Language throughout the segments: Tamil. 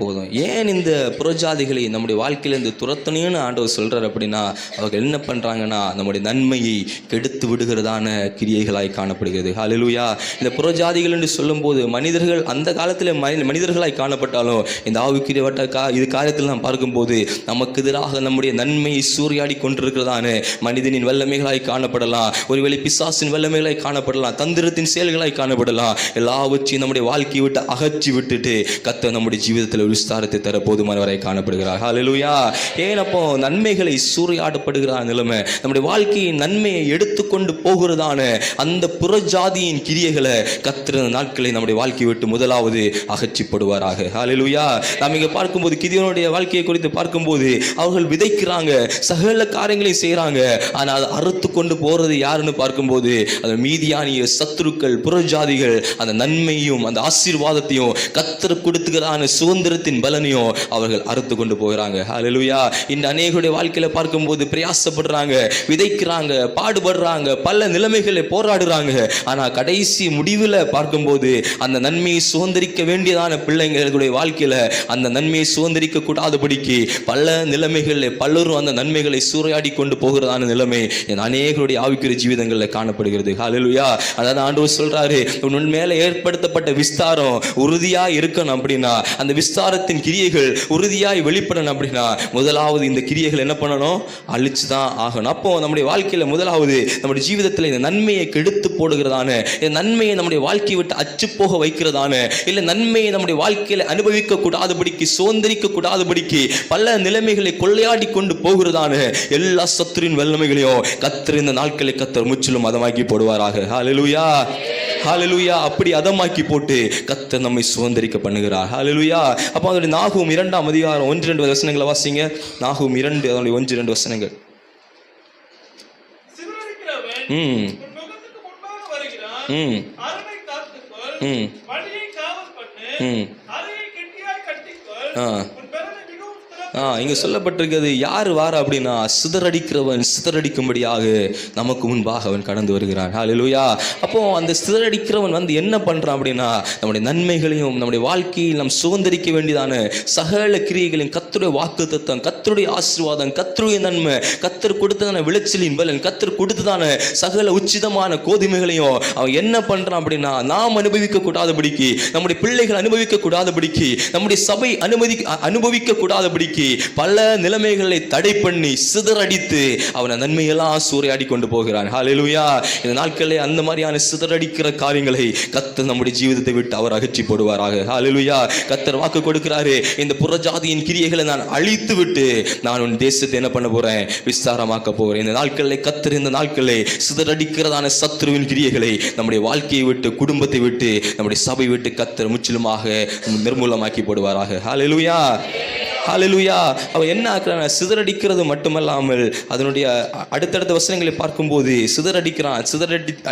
போதும். ஏன் இந்த புறஜாதிகளை நம்முடைய வாழ்க்கையிலேருந்து துரத்தணும்னு ஆண்டவர் சொல்கிறார் அப்படின்னா, அவர்கள் என்ன பண்ணுறாங்கன்னா நம்முடைய நன்மையை கெடுத்து விடுகிறதான கிரியைகளாய் காணப்படுகிறது. ஹல்லேலூயா. இந்த புறஜாதிகள் என்று சொல்லும்போது மனிதர்கள் அந்த காலத்தில் மனிதர்களாய் காணப்பட்டாலும் இந்த ஆவிக்குரிய இது காரியத்தில் நாம் பார்க்கும்போது நமக்கு எதிராக நம்முடைய நன்மையை சூறையாடி கொண்டிருக்கிறதான மனிதனின் வல்லமைகளாய் காணப்படலாம், ஒருவேளை பிசாசின் வல்லமைகளாய் காணப்படலாம், தந்திரத்தின் செயல்களாய் காணப்படலாம். எல்லாவற்றையும் நம்முடைய வாழ்க்கையை விட்டு அகற்றி விட்டுட்டு கர்த்தர் நம்முடைய ஜீவிதத்தில் ஒரு விஸ்தாரத்தை தர போதுமானவரை காணப்படுகிறார். ஹல்லேலூயா. ஏன் அப்போ நன்மைகளை சூறையாடப்படுகிற நிலைமை, நம்முடைய வாழ்க்கையின் நன்மையை எடுத்துக்கொண்டு போகிறதான அந்த புறஜாதியின் கிரியைகளை கர்த்தர் நாட்களை நம்முடைய வாழ்க்கையை விட்டு முதலாவது அகற்றிப்படுவாராக. ஹல்லேலூயா. நாம் இங்கே பார்க்கும்போது கிதியோனுடைய வாழ்க்கையை குறித்து பார்க்கும்போது அவர்கள் விதைக்கிறாங்க, சகல காரியங்களையும் செய்கிறாங்க, ஆனால் அதை அறுத்து கொண்டு போறது யாருன்னு பார்க்கும்போது அது மீதியானிய சத்துருக்கள், புறஜாதிகள். அந்த நன்மையும் அந்த ஆசீர்வாதத்தையும் கர்த்தர் கொடுத்துக்கிறான சுதந்திரத்தின் பலனையும் அவர்கள் அறுத்து கொண்டு போகிறாங்க. ஹல்லேலூயா. இந்த அநேகருடைய வாழ்க்கையில பார்க்கும்போது பிரயாசப்படுறாங்க, விதைக்கிறாங்க, பாடுபடுறாங்க, பல நிலைமைகளை போராடுறாங்க. ஆனா கடைசி முடிவில் பார்க்கும்போது அந்த நன்மையை சுதந்திரிக்க வேண்டியதான பிள்ளைங்களுடைய வாழ்க்கையில அந்த நன்மையை சுதந்திரிக்க கூடாதபடிக்கு பல நிலைமைகளில் பலரும் அந்த நன்மைகளை சூறையாடி கொண்டு போகிறதான நிலைமை அநேகருடைய ஆவிக்குரிய ஜீவிதங்களில் காணப்படுகிறது. ஹல்லேலூயா. அதாவது ஆண்டவர் சொல்றாரு, உன் மேல ஏற்படுத்தப்பட்ட விஸ்தாரம் உறுதியா இருக்கணும் அப்படின்னா, அந்த விஸ்தாரத்தின் கிரியைகள் உறுதியாய் வெளிப்படணும் அப்படின்னா முதலாவது இந்த கிரியைகள் என்ன பண்ணணும்? அழிச்சுதான் ஆகணும். அப்போ நம்முடைய வாழ்க்கையில முதலாவது நம்முடைய ஜீவிதத்தில் இந்த நன்மையை கெடுத்து போடுகிறதான, இந்த நன்மையை நம்முடைய வாழ்க்கையை விட்டு அச்சு போக வைக்கிறதான, இல்லை நன்மையை நம்முடைய வாழ்க்கையில அனுபவிக்க கூடாதபடிக்கு, சுதந்திரிக்க கூடாதபடிக்கு பல நிலைமைகளை கொள்ளையாடி கொண்டு போகிறதான எல்லா சத்துரின் வல்லமைகளையும் கர்த்தர் இந்த நாட்களை கர்த்தர் முற்றிலும் அதமாக்கி போடுவாராக. ஹல்லேலூயா. ஹல்லேலூயா. அப்படி அதமாக்கி போட்டு கர்த்தர் நம்மை சுதந்திரிக்க பண்ணுகிறார். ஹல்லேலூயா. அப்போ அதனுடைய நாகூம் 2ஆம் அதிகாரம் 1-2 வசனங்களை வாசிங்க. நாகூம் 2 அதனுடைய 1-2 வசனங்கள். இங்க சொல்லப்பட்டிருக்கிறது, யார் வார அப்படின்னா சிதறடிக்கிறவன் சிதறடிக்கும்படியாக நமக்கு முன்பாக அவன் கடந்து வருகிறான். ஹல்லேலூயா. அப்போ அந்த சிதறடிக்கிறவன் வந்து என்ன பண்றான் அப்படின்னா, நம்முடைய நன்மைகளையும் நம்முடைய வாழ்க்கையில் நாம் சுதந்திரிக்க வேண்டியதான சகல கிரியைகளையும், கர்த்தருடைய வாக்குத்தத்தம், கர்த்தருடைய ஆசீர்வாதம், கர்த்தருடைய நன்மை, கர்த்தர் கொடுத்ததான விளைச்சலின் பலன், கர்த்தர் கொடுத்ததான சகல உச்சிதமான கோதுமைகளையும் அவன் என்ன பண்றான் அப்படின்னா, நாம் அனுபவிக்க கூடாதபடிக்கு, நம்முடைய பிள்ளைகள் அனுபவிக்க கூடாதபடிக்கு, நம்முடைய சபை அனுபவிக்க கூடாதபடிக்கு பல நிலைமைகளை தடை பண்ணி சிதறடித்து அவனை நன்மையெல்லாம் சூறையாடி கொண்டு போகிறான். ஹல்லேலூயா. இந்த நாட்களில் அந்த மாதிரியான சிதறடிக்கிற காரியங்களை கர்த்தர் நம்முடைய ஜீவிதத்தை விட்டு அவர் அகற்றி போடுவாராக. ஹல்லேலூயா. கர்த்தர் வாக்கு கொடுக்கிறாரு, இந்த புறஜாதியின் கிரியைகளை நான் அழித்து விட்டு நான் உன் தேசத்தை என்ன பண்ண போறேன்? விஸ்தாரமாக்க போகிறேன். இந்த நாட்களில் கர்த்தர் இந்த நாட்களில் சிதறடிக்கிறதான சத்துருவின் கிரியைகளை நம்முடைய வாழ்க்கையை விட்டு, குடும்பத்தை விட்டு, நம்முடைய சபை விட்டு கர்த்தர் முற்றிலுமாக நிர்மூலமாக்கி போடுவாராக. ஹல்லேலூயா. ஹல்லேலூயா. அவன் என்ன ஆக்குறான்? சிதறடிக்கிறது மட்டுமல்லாமல் அதனுடைய அடுத்தடுத்த வசனங்களை பார்க்கும்போது சிதறடிக்கிறான்.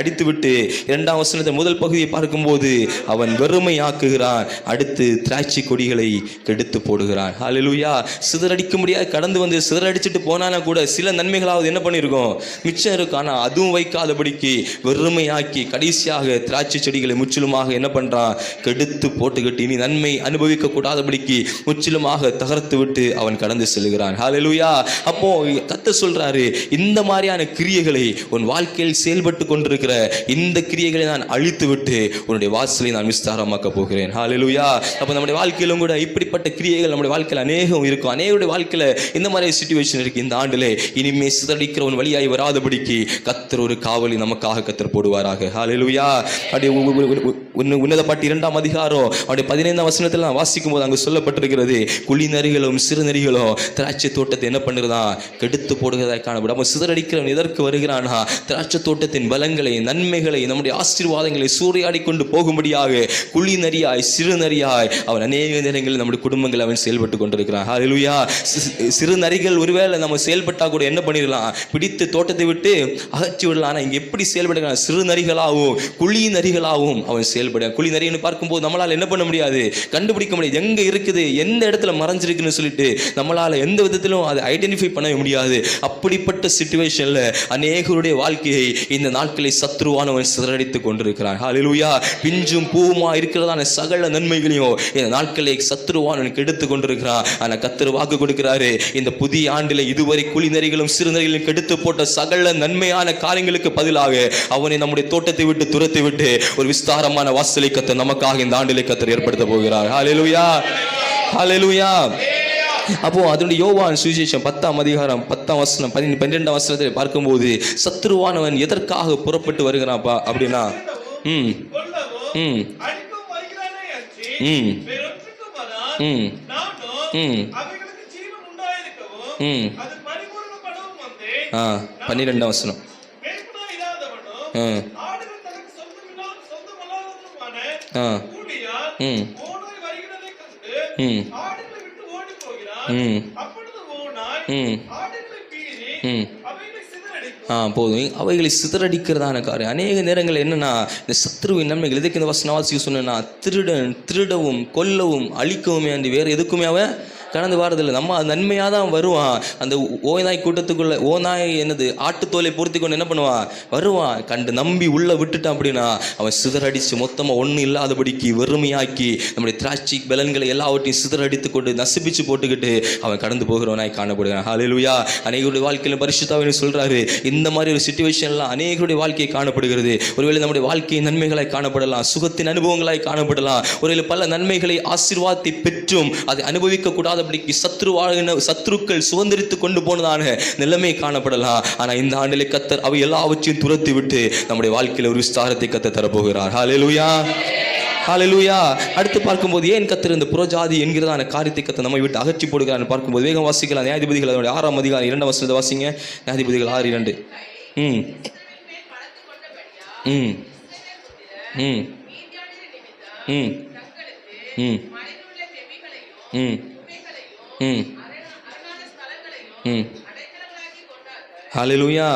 அடித்து விட்டு 2ஆம் வசனத்தை முதல் பகுதியை பார்க்கும்போது அவன் வெறுமையாக்குகிறான். அடுத்து திராட்சை கொடிகளை கெடுத்து போடுகிறான். ஹல்லேலூயா. சிதறடிக்க முடியாது கடந்து வந்து சிதறடிச்சுட்டு போனானா கூட சில நன்மைகளாவது என்ன பண்ணியிருக்கோம்? மிச்சம் இருக்கும். ஆனால் அதுவும் வைக்காதபடிக்கு வெறுமையாக்கி கடைசியாக திராட்சை செடிகளை முற்றிலுமாக என்ன பண்றான்? கெடுத்து போட்டுக்கிட்டு இனி நன்மை அனுபவிக்க கூடாதபடிக்கு முற்றிலுமாக தகர்த்து விட்டு அவன் கடந்து செல்கிறான். ஹல்லேலூயா. அப்போ கர்த்தர் சொல்றாரு, இந்த மாதிரியான கிரியைகளை உன் வாழ்க்கையில் செயல்பட்டு கொண்டிருக்கிற இந்த கிரியைகளை நான் அழித்து விட்டு உன்னுடைய வாசலை நான் விஸ்தாரமாக்க போகிறேன். ஹல்லேலூயா. அப்போ நம்முடைய வாழ்க்கையிலும் கூட இப்படிப்பட்ட கிரியைகள் நம்முடைய வாழ்க்கையில் அநேகம் இருக்கும். அநேகருடைய வாழ்க்கையில் இந்த மாதிரி சிச்சுவேஷன் இருக்கு. இந்த ஆண்டிலே இனிமே சிதறடிக்கிறவன் வழியாய் வராதபடிக்கு கர்த்தர் ஒரு காவலி நமக்காக கர்த்தர் போடுவாராக. ஹல்லேலூயா. அப்படியே உன்னத பாட்டு 2ஆம் அதிகாரம் அவருடைய 15ஆம் வசனத்தில் நான் வாசிக்கும் போது அங்கு சொல்லப்பட்டிருக்கிறது, குழி நரிகளும் சிறு நரிகளும் திராட்சை தோட்டத்தை என்ன பண்ணுறதான்? கெடுத்து போடுகிறதாக காணப்படும். அப்போ சிதறடிக்கிறவன் எதற்கு வருகிறானா? திராட்சை தோட்டத்தின் பலங்களை, நன்மைகளை, நம்முடைய ஆசீர்வாதங்களை சூறையாடி கொண்டு போகும்படியாக குழி நரியாய், சிறு நரியாய் அவன் அநேக நேரங்களில் நம்முடைய குடும்பங்கள் அவன் செயல்பட்டு கொண்டிருக்கிறான். ஹல்லேலூயா. சிறு நரிகள் ஒருவேளை நம்ம செயல்பட்டா கூட என்ன பண்ணிடலாம்? பிடித்து தோட்டத்தை விட்டு அகற்றி விடலாம். ஆனால் இங்கே எப்படி செயல்படுகிறான்? சிறு நரிகளாகவும் குழி நரிகளாகவும் அவன் செயல்படுகிறான். குழி நரின்னு பார்க்கும்போது நம்மளால் என்ன பண்ண முடியாது? கண்டுபிடிக்க முடியாது. எங்கே இருக்குது, எந்த இடத்துல மறைஞ்சிருக்கு இருக்குன்னு சொல்லிட்டு நம்மளால எந்த விதத்திலும் அதை ஐடென்டிஃபை பண்ண முடியாது. அப்படிப்பட்ட சிச்சுவேஷன்ல அநேகருடைய வாழ்க்கையை இந்த நாட்களை சத்ருவானவன் சிதறடித்துக் கொண்டிருக்கிறான். ஹல்லேலூயா. பிஞ்சும் பூவுமா இருக்கிறதான சகல நன்மைகளையும் இந்த நாட்களை சத்ருவானவன் கெடுத்து கொண்டிருக்கிறான். ஆனா கர்த்தர் வாக்கு கொடுக்கிறாரு, இந்த புதிய ஆண்டில இதுவரை குளிநரிகளும் சிறுநரிகளும் கெடுத்து போட்ட சகல நன்மையான காரியங்களுக்கு பதிலாக அவனை நம்முடைய தோட்டத்தை விட்டு துரத்தி விட்டு ஒரு விஸ்தாரமான வாசலை கர்த்தர் நமக்காக இந்த ஆண்டிலே கர்த்தர் ஏற்படுத்த போகிறார். ஹல்லேலூயா, ஹல்லேலூயா. அப்போ அதனுடைய யோவான் சுவிசேஷம் 10ஆம் அதிகாரம் 10ஆம் வசனம் 12ஆம் வசனத்தை பார்க்கும்போது சத்ருவானவன் எதற்காக புறப்பட்டு வருகிறான்ப்பா அப்படின்னா ம் 12ஆம் வசனம் போதும். அவைகளை சிதறடிக்கிறதான காரியம் அநேக நேரங்கள் என்னன்னா, இந்த சத்ருவின் நன்மைகள் எதுக்கு இந்த வசனவாசிக்கு சொன்னா, திருடவும் கொல்லவும் அழிக்கவுமே அன்றி வேற எதுக்குமே அவன் கடந்து வாரதில்லை. நம்ம அது நன்மையாக தான் வருவான். அந்த ஓநாய் கூட்டத்துக்குள்ள ஓநாய் என்னது ஆட்டுத்தோலை பொருத்தி கொண்டு என்ன பண்ணுவான், வருவான். கண்டு நம்பி உள்ள விட்டுட்டான் அப்படின்னா அவன் சிதறடிச்சு மொத்தமாக ஒன்றும் இல்லாதபடிக்கு வெறுமையாக்கி நம்முடைய திராட்சை பலன்களை எல்லாவற்றையும் சிதறடித்து கொண்டு நசிப்பிச்சு போட்டுக்கிட்டு அவன் கடந்து போகிறவனாய் காணப்படுகிறான். ஹல்லேலூயா. அநேகருடைய வாழ்க்கையில் பரிசுத்தாவின்னு சொல்றாரு, இந்த மாதிரி ஒரு சிச்சுவேஷன்லாம் அநேகருடைய வாழ்க்கையை காணப்படுகிறது. ஒருவேளை நம்முடைய வாழ்க்கையை நன்மைகளாய் காணப்படலாம், சுகத்தின் அனுபவங்களாய் காணப்படலாம். ஒருவேளை பல நன்மைகளை ஆசீர்வாதத்தை பெற்றும் அதை அனுபவிக்க கூடாது சத்ருக்கள் சுதந்திரித்து கொண்டு போனதான நிலைமை காணப்படலாம். ஆனா இந்த ஆண்டிலே கர்த்தர் அவை எல்லாவற்றையும் துரத்தி விட்டு நம்முடைய வாழ்க்கையில் ஒரு விஸ்தாரத்தை கர்த்தர் தரப்போகிறார். ஹல்லேலூயா, ஹல்லேலூயா. அடுத்து பார்க்கும்போது ஏன் கர்த்தர் இந்த புறஜாதி என்கிறதான காரியத்தை கர்த்தர் நம்மை விட்டு அகற்றி போடுகிறார் பார்க்கும்போது வேகம் வாசிக்கலாம். நியாயாதிபதிகள் 6ஆம் அதிகாரம் 2ஆம் வசனத்தை வாசிங்க. நியாயாதிபதிகள் 6:2. ம் ம் ம் ம் ம் ஹல்லேலூயா,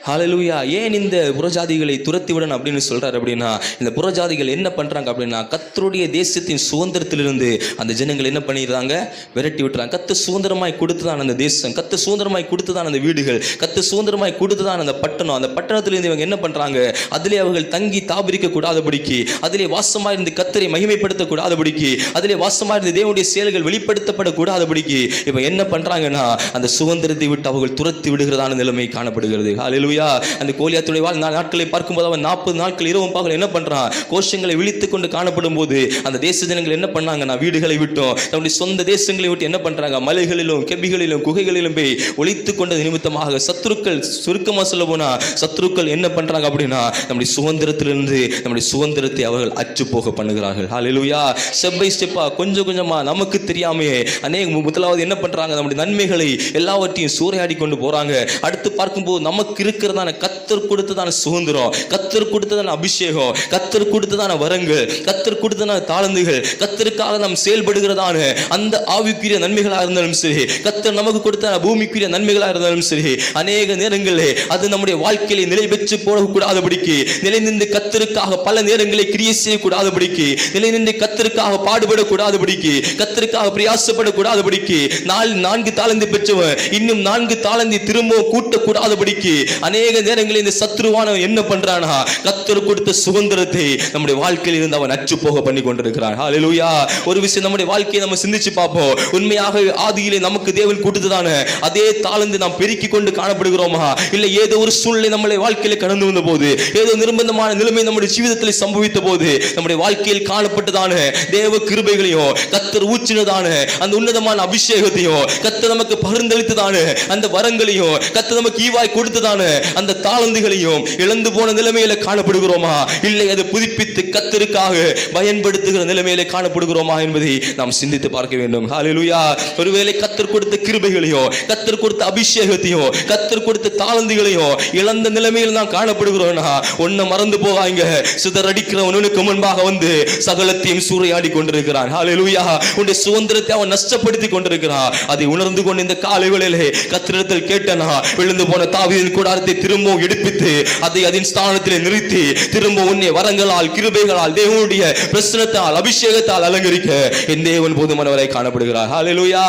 ஹல்லேலூயா. ஏன் இந்த புறஜாதிகளை துரத்தி விடணும் அப்படின்னு சொல்றாரு அப்படின்னா, இந்த புறஜாதிகள் என்ன பண்றாங்க அப்படின்னா, கர்த்தருடைய தேசத்தின் சுதந்திரத்திலிருந்து அந்த ஜனங்கள் என்ன பண்ணிடுறாங்க, விரட்டி விட்டுறாங்க. கர்த்தர் சுதந்திரமாய் கொடுத்துதான் அந்த தேசம், கர்த்தர் சுதந்திரமாய் கொடுத்துதான் அந்த வீடுகள், கர்த்தர் சுதந்திரமாய் கொடுத்துதான் அந்த பட்டணம். அந்த பட்டணத்திலிருந்து இவங்க என்ன பண்றாங்க, அதிலே அவர்கள் தங்கி தாபரிக்க கூடாதபடிக்கு, அதிலே வாசமாக இருந்து கர்த்தரை மகிமைப்படுத்த கூடாதபடிக்கு, அதிலே வாசமாக இருந்து தேவனுடைய செயல்கள் வெளிப்படுத்தப்படக்கூடாதபடிக்கு இவங்க என்ன பண்றாங்கன்னா அந்த சுதந்திரத்தை விட்டு அவர்கள் துரத்தி விடுகிறதான நிலைமை காணப்படுகிறது. ஹல்லேலூயா. அந்த கோலியாத்துடைய நாட்களை பார்க்கும்போது அவன் 40 நாட்கள் இரவும் பகல் என்ன பண்றான், கோஷங்களை விழித்துக் கொண்டு காணப்படும் போது அந்த தேச ஜனங்கள் என்ன பண்ணாங்கன்னா வீடுகளை விட்டோம் தன்னுடைய சொந்த தேசங்களை விட்டு என்ன பண்றாங்க, மலைகளிலும் கெபிகளிலும் குகைகளிலும் போய் ஒளித்துக் கொண்டது நிமித்தமாக சத்துருக்கள், சுருக்கமா சொல்ல போனா சத்துருக்கள் என்ன பண்றாங்க அப்படின்னா நம்முடைய சுதந்திரத்திலிருந்து நம்முடைய சுதந்திரத்தை அவர்கள் அற்று போக பண்ணுகிறார்கள். ஹல்லேலூயா. ஸ்டெப் பை ஸ்டெப்பா கொஞ்சம் கொஞ்சமா நமக்கு தெரியாமே அநேக முதலாவது என்ன பண்றாங்க, நம்முடைய நன்மைகளை எல்லாவற்றையும் சூறையாடி கொண்டு போறாங்க. அடுத்து பார்க்கும்போது நமக்கு இருக்கிறதான கர்த்தர் கொடுத்ததான சுதந்திரம், கர்த்தர் கொடுத்ததான அபிஷேகம், கர்த்தர் கொடுத்ததான வரங்கள், கர்த்தர் கொடுத்ததான தாளந்துகள், கர்த்தருக்காக நாம் செயல்படுகிறதான அந்த ஆவிக்குரிய நன்மைகளாக இருந்தாலும் சரி, கர்த்தர் நமக்கு கொடுத்த பூமிக்குரிய நன்மைகளாக இருந்தாலும் சரி, அநேக நேரங்களிலே அது நம்முடைய வாழ்க்கையிலே நிலை பெற்று போடக்கூடாதபடிக்கு, நிலை நின்று கர்த்தருக்காக பல நேரங்களை கிரியை செய்யக்கூடாதபடிக்கு, நிலை நின்று கர்த்தருக்காக பாடுபடக்கூடாதபடிக்கு, கர்த்தருக்காக பிரயாசப்படக்கூடாதபடிக்கு, 4 தாளந்து பெற்றவன் இன்னும் 4 தாளந்தை திரும்ப கூட்டக்கூடாதபடிக்கு அநேக நேரங்களில் இந்த சத்ருவானவன் என்ன பண்றானா, கர்த்தர் கொடுத்த சுதந்திரத்தை நம்முடைய வாழ்க்கையில் இருந்து அவன் அற்று போக பண்ணி கொண்டிருக்கிறான். ஹல்லேலூயா. ஒரு விஷயம் நம்முடைய வாழ்க்கையை நம்ம சிந்திச்சு பார்ப்போம். உண்மையாக ஆதியிலே நமக்கு தேவன் கொடுத்ததான அதே தாளந்து நாம் பெருக்கி கொண்டு காணப்படுகிறோமா, இல்லை ஏதோ ஒரு சூழ்நிலை நம்முடைய வாழ்க்கையில கடந்து வந்த போது, ஏதோ நிர்பந்தமான நிலைமை நம்முடைய ஜீவிதத்தில் சம்பவித்த போது நம்முடைய வாழ்க்கையில் காணப்பட்டதான தேவ கிருபைகளையும் கர்த்தர் ஊற்றினதான அந்த உன்னதமான அபிஷேகத்தையும் கர்த்தர் நமக்கு பகிர்ந்தளித்ததான அந்த வரங்களையும் கர்த்தர் நமக்கு ஈவாய் கொடுத்ததான அந்த தாளந்துகளையும் இழந்து போன நிலைமையில காணப்படுகிறோமா, இல்லை அதை புதுப்பித்து கர்த்தருக்காக பயன்படுத்துகிற நிலைமையில காணப்படுகிறோமா என்பதை நாம் சிந்தித்து பார்க்க வேண்டும். ஹல்லேலூயா. ஒருவேளை கர்த்தர் கொடுத்த கிருபைகளையும் கர்த்தர் கொடுத்த அபிஷேகத்தையும் கர்த்தர் கொடுத்த தாளந்துகளையும் இழந்த நிலைமையில் நாம் காணப்படுகிறோம்னா ஒன்ன மறந்து போகாங்க, சிதறடிக்கிறவனுக்கு முன்பாக வந்து சகலத்தையும் சூறையாடி கொண்டிருக்கிறான். ஹல்லேலூயா. உன்னுடைய சுதந்திரத்தை அவன் நஷ்டப்படுத்தி கொண்டிருக்கிறான். அதை உணர்ந்து கொண்டு இந்த காலை வேளையிலே கர்த்தரிடத்தில் கேட்டனா, விழுந்து போன தாவீதின் கூடாரத்தை திரும்பவும் எடுப்பித்து அதை அதன் ஸ்தானத்திலே நிறுத்தி திரும்ப உன்னை வரங்களால் கிருபைகளால் தேவனுடைய பிரசன்னத்தால் அபிஷேகத்தால் அலங்கரிக்க என் தேவன் போதுமானவராய் காணப்படுகிறார். ஹல்லேலூயா.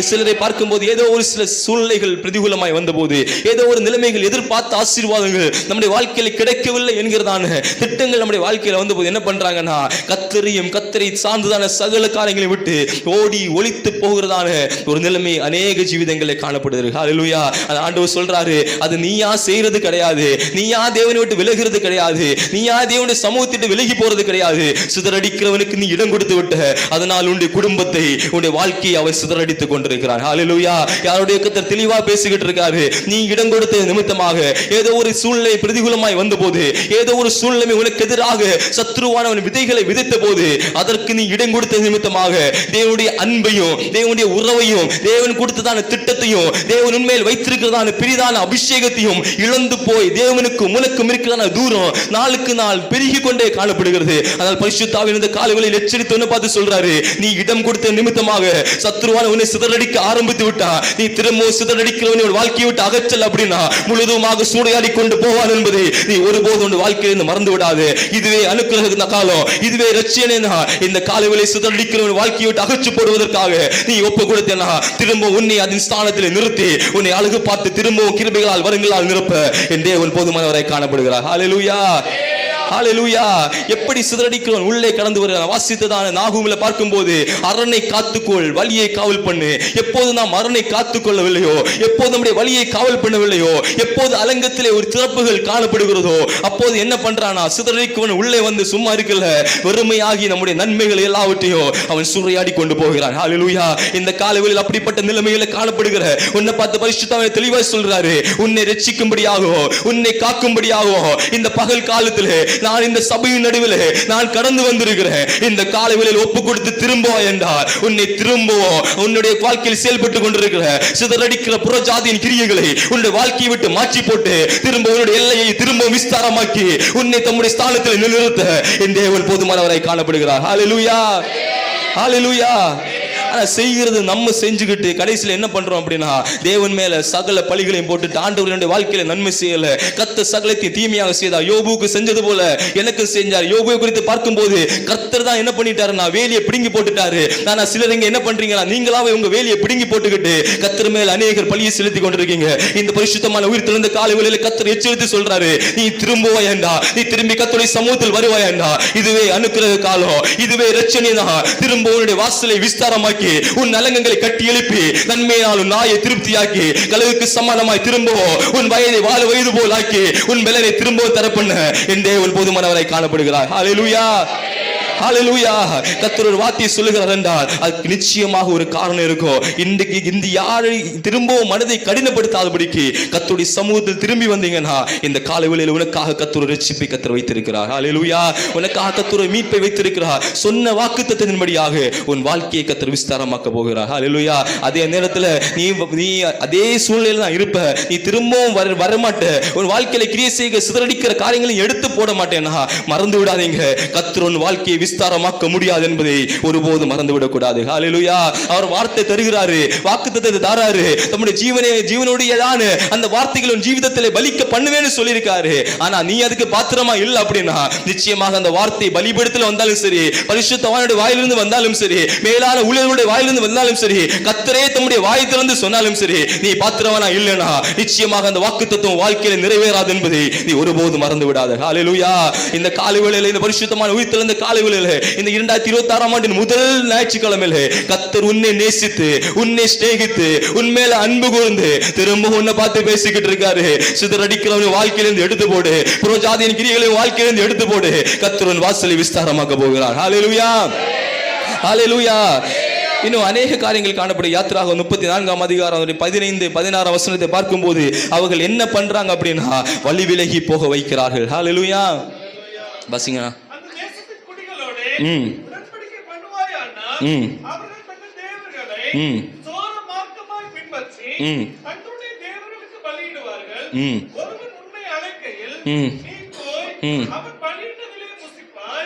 சிலரை பார்க்கும்போது ஏதோ ஒரு சில சூழ்நிலைகள் பிரதிகூலமாய் வந்தபோது, ஏதோ ஒரு நிலைமைகள் எதிர்பார்த்த ஆசீர்வாதங்கள் நம்முடைய வாழ்க்கையில கிடைக்கவில்லை என்கிறதான திட்டங்கள் நம்முடைய வாழ்க்கையில வந்தபோது என்ன பண்றாங்கன்னா, கத்தரையும் கத்தரை சார்ந்ததான சகல காரியங்களை விட்டு ஓடி ஒளித்து போகிறதான ஒரு நிலைமை அநேக ஜீவிதங்களை காணப்படுது. ஹல்லேலூயா. ஆண்டவர் சொல்றாரு, அது நீயா செய்யறது கிடையாது, நீயா தேவனை விட்டு விலகிறது கிடையாது, நீயா தேவனுடைய சமூகத்திட்டு விலகி போறது கிடையாது. சிதறடிக்கிறவனுக்கு நீ இடம் கொடுத்து விட்ட, அதனால் உன்னுடைய குடும்பத்தை உன்னுடைய வாழ்க்கையை அவர் சிதறடித்துக் கொண்டிருக்கிறார். ஹல்லேலூயா. யாருடைய கர்த்தர் தெளிவா பேசிக்கிட்டு இருக்காரு. நீ இடம் கொடுத்த நிமித்தமாக ஏதோ ஒரு சூழ்நிலை பிரதிகூலமாய் வந்தபோது, ஏதோ ஒரு சூழ்நிலை உனக்கு எதிராக சத்ருவானவன் விதைகளை விதைத்த போது, அதற்கு நீ இடம் கொடுத்த நிமித்தமாக தேவனுடைய அன்பையும் தேவனுடைய உறவையும் தேவன் கொடுத்ததான திட்டத்தையும் தேவன் உண்மையில் வைத்திருக்கிறதான பெரிதான அபிஷேகத்தையும் இழந்து போய் தேவனுக்கு உனக்கும் இருக்கிறதான தூரம் நாளுக்கு நாள் பெருகி கொண்டே காணப்படுகிறது. அதனால் பரிசுத்த ஆவியானவர் இந்த காலைகளில் எச்சரித்து பார்த்து சொல்றாரு, நீ இடம் கொடுத்த நிமித்தமாக சத்ருவான உன்னை சிதறடிக்க ஆரம்பித்து விட்டா, நீ திரும்ப சிதறடிக்கிறவனை வாழ்க்கையை விட்டு அகற்றல் அப்படின்னா முழுதுமாக சூறையாடி கொண்டு போவான் என்பதை நீ ஒருபோதும் உன் வாழ்க்கையிலிருந்து மறந்து விடாது. இதுவே அனுக்கிரக காலம், இதுவே ரட்சியனே. இந்த காலைகளை சிதறடிக்கிறவன் வாழ்க்கையை விட்டு அகற்று போடுவதற்காக நீ ஒப்பு கொடுத்தேனா, திரும்ப உன்னை அதன் ஸ்தானத்தில் நிறுத்தி உன்னை அழகு பார்த்து திரும்பவும் கிருபைகளால் வரங்களால் நிரப்ப என் தேவன் போதுமானவராய் காணப்படுகிறார். ஹல்லேலூயா. ஹல்லேலூயா. எப்படி சிதறடிக்கிறவன் உள்ளே கடந்து வருகிறான். வாசித்ததான நாகூமில் பார்க்கும்போது, அரனை காத்துக்கொள், வழியை காவல் பண்ணு. எப்போது நாம் அரனை காத்துக்கொள்ளவில்லையோ, எப்போது நம்முடைய வழியை காவல் பண்ணவில்லையோ, எப்போது அலங்கத்திலே ஒரு திறப்புகள் காணப்படுகிறதோ, அப்போது என்ன பண்றானா, சிதறடிக்கிறவன் உள்ளே வந்து சும்மா இருக்கல, வெறுமையாகி நம்முடைய நன்மைகள் எல்லாவற்றையும் அவன் சூறையாடி கொண்டு போகிறான். ஹல்லேலூயா. இந்த காலைகளில் அப்படிப்பட்ட நிலைமையில காணப்படுகிற உன்னை பார்த்து பரிசுத்த ஆவியானவர் தெளிவாய் சொல்றாரு, உன்னை ரட்சிக்கும்படியாகவோ உன்னை காக்கும்படியாகவோ இந்த பகல் காலத்திலே நான் இந்த சபையின் நடுவில் நான் கடந்து வந்திருக்கிறேன். இந்த காலைகளில் ஒப்பு கொடுத்து திரும்பவோ என்றால் உன்னை திரும்பவோ உன்னுடைய வாழ்க்கையில் செயல்பட்டு கொண்டிருக்கிற சிதறடிக்கிற புறஜாதியின் கிரியைகளை உன்னுடைய வாழ்க்கையை விட்டு மாற்றி போட்டு திரும்ப உன்னுடைய எல்லையை திரும்ப விஸ்தாரமாக்கி உன்னை தம்முடைய ஸ்தானத்தில் நிலைநிறுத்த என் தேவன் போதுமானவராய் காணப்படுகிறார். ஹல்லேலூயா. ஹல்லேலூயா. செய்கிறது நம்ம செஞ்சுக்கிட்டு கடைசியில் என்ன பண்றோம் அப்படின்னா, தேவன் மேல சகல பழிகளையும் போட்டுட்டு ஆண்டவருடைய வாழ்க்கையில நன்மை செய்யல, கர்த்தர் சகலத்தையும் தீமையாக செய்தார். யோபுக்கு செஞ்சது போல எனக்கு செஞ்சார். யோபுவை குறித்து பார்க்கும்போது கர்த்தர் தான் என்ன பண்ணிட்டாருன்னா வேலியை பிடுங்கி போட்டுட்டாரு. ஆனா சிலர் இங்க என்ன பண்றீங்கன்னா, நீங்களாவே உங்க வேலியை பிடுங்கி போட்டுக்கிட்டு கர்த்தர் மேல அநேகர் பழியை செலுத்தி கொண்டிருக்கீங்க. இந்த பரிசுத்தமான உயிர் தெழுந்த காலை வேளையில கர்த்தர் எச்சரித்து சொல்றாரு, நீ திரும்புவாயண்டா, நீ திரும்பி கர்த்தருடைய சமூகத்தில் வருவாயண்டா. இதுவே அனுக்கிரக காலம், இதுவே இரட்சணிய நாள். திரும்ப உன்னுடைய வாசலை விஸ்தாரமாக்கி உன் நலங்கங்களை கட்டி எழுப்பி நன்மையாலும் நாயை திருப்தியாக்கி கழுவுக்கு சமானமாய் திரும்பவும் உன் வயதை வாழ வயது போல் ஆக்கி உன் பலனை திரும்பவும் தர பண்ண என் தேவன் போதுமானவராய் காணப்படுகிறார். ஹல்லேலூயா. ஹல்லேலூயா. கர்த்தர் ஒரு வார்த்தை சொல்லுகிறார் என்றால் அதுக்கு நிச்சயமாக ஒரு காரணம் இருக்கும். இன்றைக்கு இந்த யாரை திரும்பவும் மனதை கடினப்படுத்தாதபடிக்கு கர்த்தருடைய சமூகத்தில் திரும்பி வந்தீங்கன்னா இந்த காலை வேளையில் உனக்காக கர்த்தர் ரட்சிப்பை கர்த்தர் வைத்திருக்கிறார். ஹல்லேலூயா. உனக்காக கர்த்தர் மீட்பை வைத்திருக்கிறார். சொன்ன வாக்குத்தத்தத்தின்படியாக உன் வாழ்க்கையை கர்த்தர் விஸ்தாரமாக்க போகிறார். ஹல்லேலூயா. அதே நேரத்தில் நீ அதே சூழ்நிலையில் தான் இருப்ப, நீ திரும்பவும் வரமாட்ட. உன் வாழ்க்கையில கிரியை செய்ய சிதறடிக்கிற காரியங்களை எடுத்து போட மாட்டேன்னா மறந்து விடாதீங்க, கர்த்தர் உன் வாழ்க்கையை விஸ்தாரமாக்க முடியாது என்பதை ஒருபோது மறந்துவிடக் கூடாது. ஹல்லேலூயா. அவர் வார்த்தை தருகிறாரு, வாக்குத்தத்தத்தை தாராரு. நம்முடைய ஜீவனுடையதான அந்த வார்த்தைகள் உன் ஜீவிதத்திலே பலிக்க பண்ணுவேன்னு சொல்லியிருக்காரு. ஆனா நீ அதுக்கு பாத்திரமா இல்லை அப்படின்னா நிச்சயமாக அந்த வார்த்தை பலிபீடத்தில் வந்தாலும் சரி, பரிசுத்தவானுடைய வாயிலிருந்து வந்தாலும் சரி, மேலான ஊழியர்களுடைய வாயிலிருந்து வந்தாலும் சரி, கர்த்தரே தம்முடைய வாயை திறந்து சொன்னாலும் சரி, நீ பாத்திரவானா இல்லைனா நிச்சயமாக அந்த வாக்குத்தத்தம் வாழ்க்கையில நிறைவேறாது என்பதை நீ ஒருபோது மறந்து விடாத. ஹல்லேலூயா. இந்த காலை வேளையில இந்த பரிசுத்தமான உயிர் தெழுந்த காலை இந்த 2026 ஆண்டின் முதல் ஞாயிற்றுக்கிழமையிலே கர்த்தர் உன்னை நேசித்து உன்னை சிநேகித்து உன்மேல அன்பு கூர்ந்து திரும்ப உன்னை பார்த்து பேசிக்கிட்டு இருக்காரு. சிதறடிக்கிறவன் வாழ்க்கையிலிருந்து எடுத்து போடு, புறஜாதியின் கிரியைகளை வாழ்க்கையிலிருந்து எடுத்து போடு, கர்த்தர் உன் வாசலை விஸ்தாரமாக்க போகிறார். ஹல்லேலூயா. ஹல்லேலூயா. இன்னும் அநேக காரியங்கள் காணப்படும். யாத்திராகமம் 34 அதிகாரம் 15-16 வசனத்தை பார்க்கும்போது அவர்கள் என்ன பண்றாங்க அப்படின்னா வழி விலகி போக வைக்கிறார்கள். ஹல்லேலூயா. பசிங்க. உடன்படிக்கை பண்ணுவாயானா அவர்கள் தங்கள் தேவர்களை சோரமார்க்கமாய் பின்பற்றி தங்களுடைய தேவர்களுக்கு பலியிடுவார்கள். ஒருவன் உன்னை அழைக்கையில் நீ போய் அவன் பலியிட்டதிலே புசிப்பாய்.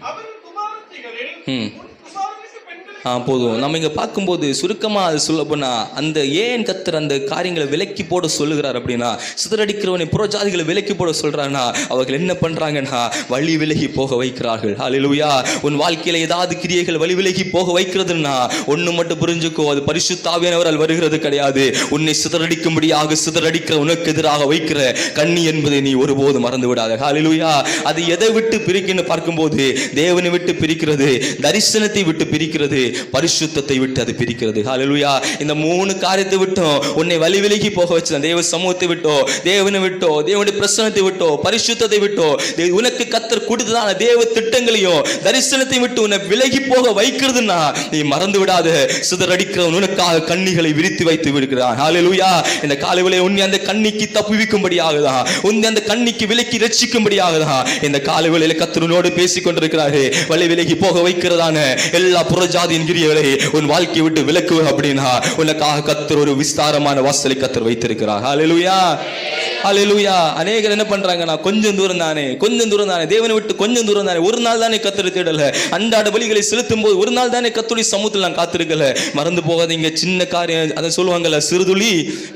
அவர்கள் குமாரத்திகளில் உன் குமாரனுக்கு பெண்களுக்கு போதும். நம்ம இங்கே பார்க்கும்போது சுருக்கமாக அது சொல்ல போனால் அந்த ஏன் கர்த்தர் அந்த காரியங்களை விலக்கி போட சொல்லுகிறார் அப்படின்னா, சிதறடிக்கிறவனை புறஜாதிகளை விலக்கி போட சொல்கிறான்னா அவர்கள் என்ன பண்ணுறாங்கன்னா வழி விலகி போக வைக்கிறார்கள். ஹல்லேலூயா. உன் வாழ்க்கையில் ஏதாவது கிரியைகள் வழி விலகி போக வைக்கிறதுன்னா ஒன்று மட்டும் புரிஞ்சுக்கோ, அது பரிசுத்த ஆவியானவரால் வருகிறது கிடையாது. உன்னை சிதறடிக்கும்படியாக சிதறடிக்கிற உனக்கு எதிராக வைக்கிற கண்ணி என்பதை நீ ஒருபோது மறந்து விடாத. ஹல்லேலூயா. அது எதை விட்டு பிரிக்குன்னு பார்க்கும்போது தேவனை விட்டு பிரிக்கிறது, தரிசனத்தை விட்டு பிரிக்கிறது, பரிசுத்தத்தை விட்டு அது பிரிக்கிறது. ஹல்லேலூயா. இந்த 3 காரியத்தை விட்டோம் உன்னை வழி விலகி போக வச்சு, தேவ சமூகத்தை விட்டோ, தேவனை விட்டோ, தேவனுடைய பிரசன்னத்தை விட்டோ, பரிசுத்தத்தை விட்டோ, உனக்கு கர்த்தர் கொடுத்ததான தேவ திட்டங்களையும் தரிசனத்தை விட்டு உன்னை விலகி போக வைக்கிறதுன்னா நீ மறந்து விடாத. சிதறடிக்கிறவன் உனக்காக கண்ணிகளை விரித்து வைத்து விடுகிறான். ஹல்லேலூயா. இந்த காலையிலே உன்னை அந்த கண்ணிக்கு தப்புவிக்கும்படியாக தான், உன்னை அந்த கண்ணிக்கு விலக்கி ரட்சிக்கும்படியாக தான் இந்த காலையிலே கர்த்தரோடு பேசிக் கொண்டிருக்கிறாரு. வழி விலகி போக வைக்கிறதான எல்லா புறஜாதியின் கிரியைகளை உன் வாழ்க்கையை விட்டு விலக்கு அப்படின்னா உனக்காக கர்த்தர் ஒரு விஸ்தாரமான வாசலை கர்த்தர் வைத்திருக்கிறார். ஹல்லேலூயா. ஹல்லேலூயா. அநேகர் என்ன பண்றாங்கன்னா கொஞ்சம் தூரம் தானே தேவனை விட்டு கொஞ்சம் தூரம் தானே, ஒரு நாள் தானே கர்த்தரை தேடல, அன்றாட பலிகளை செலுத்தும் போது ஒரு நாள் தானே கர்த்தருடைய சமூகத்தில் நான் காத்திருக்கல. மறந்து போகாதீங்க, சின்ன காரியம் அதை சொல்லுவாங்கல்ல, சிறுதுளி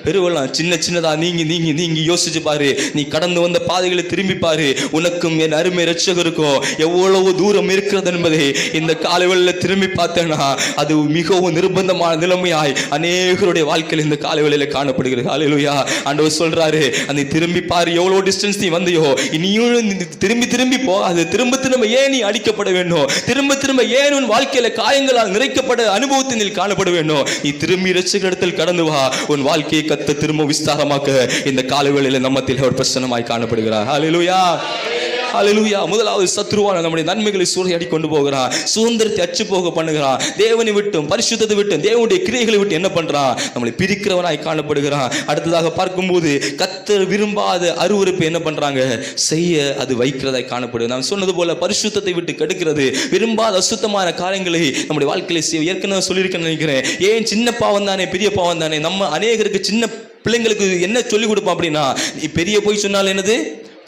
பெருவெள்ளம். சின்னதா நீங்க யோசிச்சு பாரு, நீ கடந்து வந்த பாதைகளை திரும்பி பாரு, உனக்கும் என் அருமை இரட்சகருக்கும் எவ்வளவு தூரம் இருக்கிறது என்பதை இந்த காலைவெளியில திரும்பி பார்த்தேன்னா அது மிகவும் நிர்பந்தமான நிலைமையாய் அநேகருடைய வாழ்க்கையில் இந்த காலைவெளியில காணப்படுகிறது. ஹல்லேலூயா. ஆண்டவர் சொல்றாரு, அந்த திரும்பி பாரு, எவ்வளவு டிஸ்டன்ஸ் நீ வந்தியோ, இனியும் திரும்பி போகாது. திரும்ப ஏன் நீ அடிக்கப்பட வேண்டும், திரும்ப ஏன் உன் வாழ்க்கையில காயங்களால் நிறைக்கப்பட அனுபவத்தில் காணப்பட வேண்டும். நீ திரும்பி இரட்சகர் இடத்தில் கடந்து வா, உன் வாழ்க்கையை கர்த்தர் திரும்ப விஸ்தாரமாக்க இந்த காலைவேளையில நம்மத்தில் அவர் பிரசன்னமாய் காணப்படுகிறார். ஹல்லேலூயா. ஹல்லேலூயா. முதலாவது சத்ருவான நம்முடைய நன்மைகளை சூறையாடி கொண்டு போகிறான், சுதந்திரத்தை அச்சு போக பண்ணுகிறான். தேவனை விட்டும் பரிசுத்தத்தை விட்டும் தேவனுடைய கிரியைகளை விட்டு என்ன பண்றான், நம்மளை பிரிக்கிறவனாய் காணப்படுகிறான். அடுத்ததாக பார்க்கும்போது கர்த்தர் விரும்பாத அருவருப்பை என்ன பண்றாங்க, செய்ய அது வைக்கிறதாய் காணப்படுது. நான் சொன்னது போல பரிசுத்தத்தை விட்டு கெடுக்கிறது, விரும்பாத அசுத்தமான காரியங்களை நம்முடைய வாழ்க்கையில செய்ய ஏற்கனவே சொல்லியிருக்கேன்னு நினைக்கிறேன். ஏன் சின்ன பாவம் தானே பெரிய பாவம் தானே. நம்ம அநேகருக்கு சின்ன பிள்ளைங்களுக்கு என்ன சொல்லிக் கொடுப்போம் அப்படின்னா, நீ பெரிய பொய் சொன்னாலும் என்னது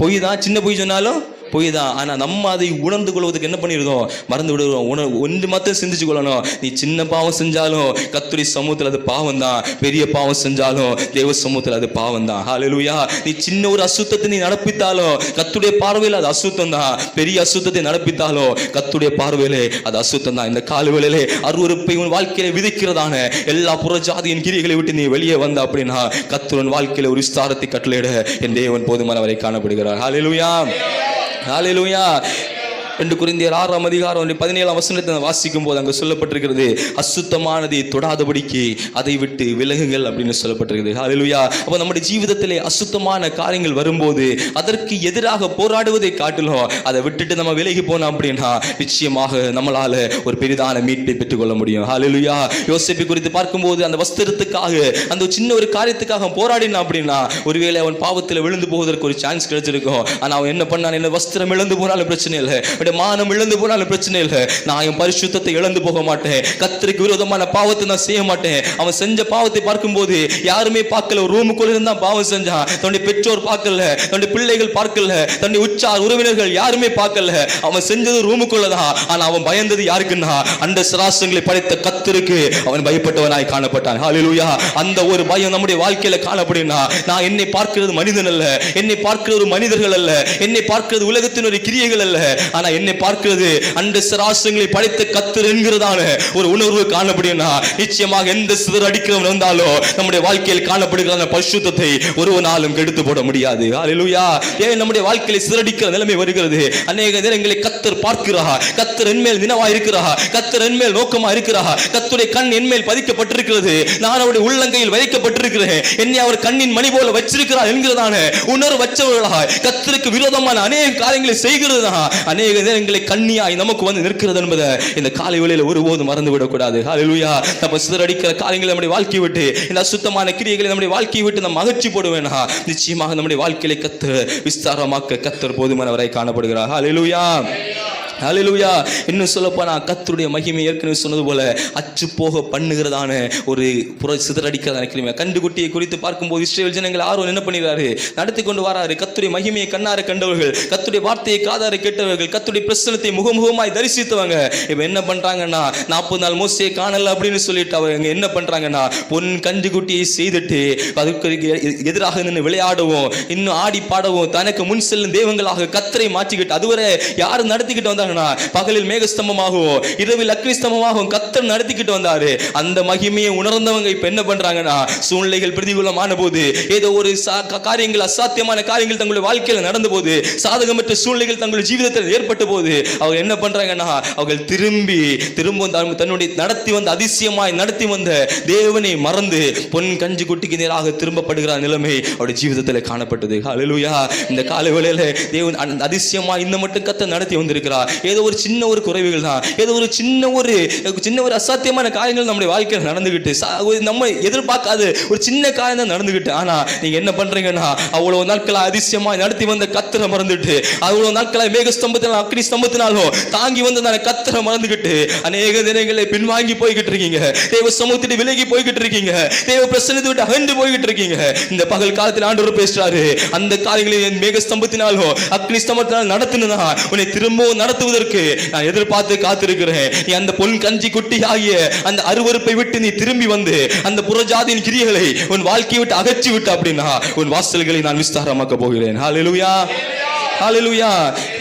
பொய் தான், சின்ன பொய் சொன்னாலும் பொய் தான். ஆனால் நம்ம அதை உணர்ந்து கொள்வதற்கு என்ன பண்ணிடுறோம், மறந்து விடுறோம். ஒன்று மாத்திரம் சிந்திச்சு கொள்ளணும், நீ சின்ன பாவம் செஞ்சாலும் கர்த்தருடைய சமூகத்தில் அது பாவம் தான், பெரிய பாவம் செஞ்சாலும் தேவ சமூகத்தில் அது பாவம் தான். ஹல்லேலூயா. நீ சின்ன ஒரு அசுத்தத்தை நீ நடப்பித்தாலும் கர்த்தருடைய பார்வையில் அது அசுத்தம் தான், பெரிய அசுத்தத்தை நடப்பித்தாலும் கர்த்தருடைய பார்வையிலே அது அசுத்தம் தான். இந்த காலவேளையிலே அருவருப்பை உன் வாழ்க்கையில விதைக்கிறதான எல்லா புறஜாதியின் கிரியைகளை விட்டு நீ வெளியே வந்த அப்படின்னா கர்த்தர் வாழ்க்கையில ஒரு விஸ்தாரத்தை கட்டளையிட என் தேவன் போதுமானவரை காணப்படுகிறார். ஹல்லேலூயா. ஹல்லேலூயா. 2 கொரிந்தியர் 6ஆம் அதிகாரம் 17ஆம் வசனத்தை வாசிக்கும் போது அங்கே சொல்லப்பட்டிருக்கிறது, அசுத்தமானதை தொடாதபடிக்கு அதை விட்டு விலகுங்கள் அப்படின்னு சொல்லப்பட்டிருக்கிறது. ஹல்லேலூயா. அப்போ நம்முடைய ஜீவிதத்திலே அசுத்தமான காரியங்கள் வரும்போது அதற்கு எதிராக போராடுவதை காட்டிலும் அதை விட்டுட்டு நம்ம விலகி போனோம் அப்படின்னா நிச்சயமாக நம்மளால ஒரு பெரிதான மீட்பை பெற்றுக்கொள்ள முடியும். ஹல்லேலூயா. யோசேப்பை குறித்து பார்க்கும்போது அந்த வஸ்திரத்துக்காக அந்த சின்ன ஒரு காரியத்துக்காக போராடினான் அப்படின்னா ஒருவேளை அவன் பாவத்தில் விழுந்து போவதற்கு ஒரு சான்ஸ் கிடைச்சிருக்கும். ஆனால் அவன் என்ன பண்ணான், என்ன வஸ்திரம் இழந்து போனாலும் பிரச்சனை இல்லை, மானம் இழந்து போனாலும் பிரச்சனை இல்லை, நான் என் பரிசுத்தத்தை இழந்து போக மாட்டேன், கர்த்தருக்கு விரோதமான பாவத்தை நான் செய்ய மாட்டேன். அவன் செஞ்ச பாவத்தை பார்க்கும்போது யாருமே பார்க்கல, ஒரு ரூமுக்குள்ள இருந்தா பாவம் செஞ்சான், தன்னுடைய பெற்றோர் பார்க்கல, தன்னுடைய பிள்ளைகள் பார்க்கல, தன்னுடைய உற்றார் உறவினர்கள் யாருமே பார்க்கல, அவன் செஞ்சது ரூமுக்குள்ளதான். ஆனா அவன் பயந்தது யாருக்குன்னா அந்த சராசங்களை படைத்த கர்த்தருக்கு அவன் பயப்பட்டவனாய் காணப்பட்டான். ஹல்லேலூயா. அந்த ஒரு பயம் நம்முடைய வாழ்க்கையில காணப்படுனா, நான் என்னை பார்க்கிறது மனிதன் அல்ல, என்னை பார்க்கிறது ஒரு மனிதர்கள் அல்ல, என்னை பார்க்கிறது உலகத்தின் ஒரு கிரியைகள் அல்ல, ஆனா என்னை பார்க்கிறது அந்த சராசங்களை படைத்த கர்த்தர் என்கிறதான ஒரு உணர்வு காணப்படுனா நிச்சயமாக எந்த சிதற அடிக்கிறவன் வந்தாலும் நம்முடைய வாழ்க்கையில் காணப்படுகிற பரிசுத்தத்தை ஒருவனாலும் கெடுத்து போட முடியாது. ஹல்லேலூயா. ஏன் நம்முடைய வாழ்க்கையில சிதறடிக்கிற நிலைமை வருகிறது, அநேக நேரங்களை கர்த்தர் பார்க்கிறார், கர்த்தர் என்மேல் நினைவா இருக்கிறார், கர்த்தர் என்மேல் நோக்கமா இருக்கிறார், கர்த்தருடைய கண் என்மேல் பதிக்கப்பட்டிருக்கிறது, நான் அவருடைய உள்ளங்கையில் வைக்கப்பட்டிருக்கிறேன், என்னை அவர் கண்ணின் மணி போல வச்சிருக்கிறார் என்கிறதான உணர்வு வச்சவர்களாக கர்த்தருக்கு விரோதமான அநேக காரியங்களை செய்கிறதா அநேக நேரங்களை கண்ணியாய் நமக்கு வந்து நிற்கிறது என்பதை இந்த காலை வேளையில ஒருபோதும் மறந்து விடக்கூடாது. ஹல்லேலூயா. நம்ம சிதறடிக்கிற காரியங்களை நம்முடைய வாழ்க்கையை விட்டு, இந்த அசுத்தமான கிரியைகளை நம்முடைய வாழ்க்கையை விட்டு நம்ம அகற்றி போடுவேனா நிச்சயமாக நம்முடைய வாழ்க்கையை கர்த்தர் விஸ்தாரமாக்க கர்த்தர் போதுமானவராய் காணப்படுகிறார். ஹல்லேலூயா. ஹல்லேலூயா. இன்னும் சொல்லப்போனா கர்த்தருடைய மகிமை ஏற்கனவே சொன்னது போல அச்சு போக பண்ணுகிறதான ஒரு சிதறடிக்கிறதான கிருமி. கண்டுகுட்டியை குறித்து பார்க்கும்போது இஸ்ரவேல் ஜனங்கள் ஆரோன் என்ன பண்ணிடுறாரு, நடத்தி கொண்டு வராரு. கர்த்தருடைய மகிமையை கண்ணார கண்டவர்கள், கர்த்தருடைய வார்த்தையை காதார கேட்டவர்கள், கர்த்தருடைய பிரசன்னத்தை முகமுகமாய் தரிசித்தவங்க இப்ப என்ன பண்றாங்கன்னா 40 நாள் மோசே காணல அப்படின்னு சொல்லிட்டு அவங்க என்ன பண்றாங்கன்னா பொன் கன்றுக்குட்டியை செய்துட்டு அதுக்கு எதிராக நின்று விளையாடவும் இன்னும் ஆடி பாடவும் தனக்கு முன் செல்லும் தெய்வங்களாக கர்த்தரை மாற்றிக்கிட்டு, அதுவரை யாரும் நடத்திக்கிட்டு வந்தாங்கன்னா பகலில் மேகஸ்தம்பமாகவும் இரவில் அக்னிஸ்தம்பமாகவும் கர்த்தர் நடத்திக்கிட்டு வந்தாரு. அந்த மகிமையை உணர்ந்தவங்க இப்ப என்ன பண்றாங்கன்னா சூழ்நிலைகள் பிரதிகூலமான போது, ஏதோ ஒரு காரியங்கள் அசாத்தியமான காரியங்கள் தங்களுடைய வாழ்க்கையில் நடந்த போது, சாதகமற்ற சூழ்நிலைகள் தங்களுடைய ஜீவிதத்தில் ஏற்பட்ட போது அவங்க என்ன பண்றாங்கன்னா அவர்கள் திரும்ப தன்னுடைய நடத்தி வந்த அதிசயமாய் நடத்தி வந்த தேவனை மறந்து பொன் கஞ்சி குட்டிக்கு நேராக திரும்பப்படுகிற நிலைமை அவருடைய ஜீவிதத்தில் காணப்பட்டது. ஹல்லேலூயா. இந்த காலை வேளையில தேவன் அதிசயமாய் இந்த மட்டும் கத்த நடத்தி வந்திருக்கிறார். ஏதோ ஒரு சின்ன ஒரு குறைவுகள் தான், ஏதோ ஒரு சின்ன ஒரு அசாத்தியமான காரியங்கள் நம்முடைய வாழ்க்கையில் நடந்துகிட்டு, நம்ம எதிர்பார்க்காத ஒரு சின்ன காரியம் தான் நடந்துகிட்டு, ஆனா நீங்க என்ன பண்றீங்கன்னா அவ்வளவு நாட்களா அதிசயமாய் நடத்தி வந்த கத்தரை மறந்துட்டு, அவ்வளவு நாட்களா மேக ஸ்தம்பத்தினாலும் அக்னி ஸ்தம்பத்தினாலும் தாங்கி வந்த கத்தரை மறந்துகிட்டு அநேக தினங்களை பின்வாங்கி போய்கிட்டு இருக்கீங்க. தேவ சமூகத்தை விலகி போய்கிட்டு இருக்கீங்க. தேவ பிரசன்னத்தை விட்டு அகன்று போய்கிட்டு இருக்கீங்க. இந்த பகல் காலத்தில் ஆண்டவர் பேசுறாரு, அந்த காரியங்களை மேக ஸ்தம்பத்தினாலும் அக்னி ஸ்தம்பத்தினாலும் நடத்தினா உன்னை திரும்பவும் நடத்துவதற்கு நான் எதிர்பார்த்து காத்திருக்கிறேன். நீ அந்த பொன் கஞ்சி குட்டி ஆகிய அந்த அருவருப்பை விட்டு நீ திரும்பி வந்து அந்த புறஜாதியின் கிரியைகளை உன் வாழ்க்கையை விட்டு அகற்றி விட்டு அப்படின்னா உன் வாசல்களை நான் விஸ்தாரமாக்க போகிறேன். ஹல்லேலூயா. ஹல்லேலூயா.